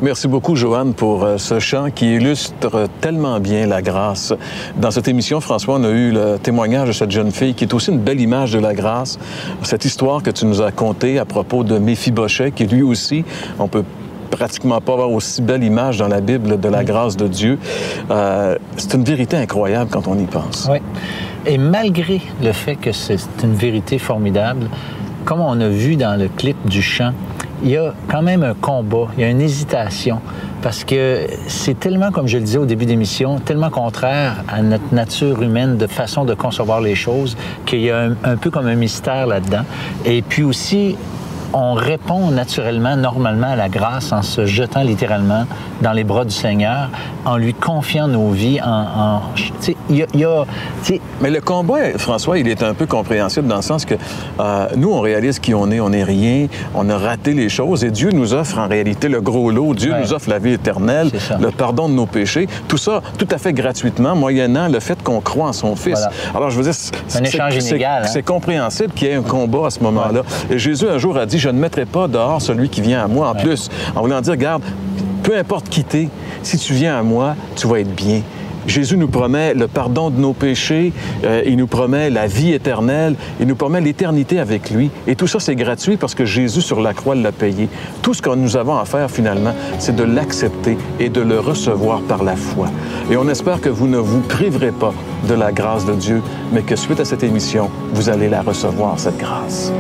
Merci beaucoup, Joanne, pour ce chant qui illustre tellement bien la grâce. Dans cette émission, François, on a eu le témoignage de cette jeune fille qui est aussi une belle image de la grâce. Cette histoire que tu nous as contée à propos de Méphibosheth, qui lui aussi, on peut pratiquement pas avoir aussi belle image dans la Bible de la grâce de Dieu. C'est une vérité incroyable quand on y pense. Oui. Et malgré le fait que c'est une vérité formidable, comme on a vu dans le clip du chant, il y a quand même un combat, il y a une hésitation, parce que c'est tellement, comme je le disais au début d'émission, tellement contraire à notre nature humaine de façon de concevoir les choses, qu'il y a un peu comme un mystère là-dedans. Et puis aussi, on répond naturellement, normalement à la grâce en se jetant littéralement dans les bras du Seigneur, en lui confiant nos vies, Mais le combat, François, il est un peu compréhensible dans le sens que nous, on réalise qui on n'est rien, on a raté les choses et Dieu nous offre en réalité le gros lot. Dieu nous offre la vie éternelle, le pardon de nos péchés, tout ça tout à fait gratuitement, moyennant le fait qu'on croit en son Fils. Voilà. Alors, je veux dire, c'est un échange inégal. C'est compréhensible qu'il y ait un combat à ce moment-là. Et Jésus, un jour, a dit, je ne mettrai pas dehors celui qui vient à moi. En plus, en voulant dire, regarde, peu importe qui t'es, si tu viens à moi, tu vas être bien. Jésus nous promet le pardon de nos péchés, il nous promet la vie éternelle, il nous promet l'éternité avec lui. Et tout ça, c'est gratuit parce que Jésus, sur la croix, l'a payé. Tout ce que nous avons à faire, finalement, c'est de l'accepter et de le recevoir par la foi. Et on espère que vous ne vous priverez pas de la grâce de Dieu, mais que suite à cette émission, vous allez la recevoir, cette grâce.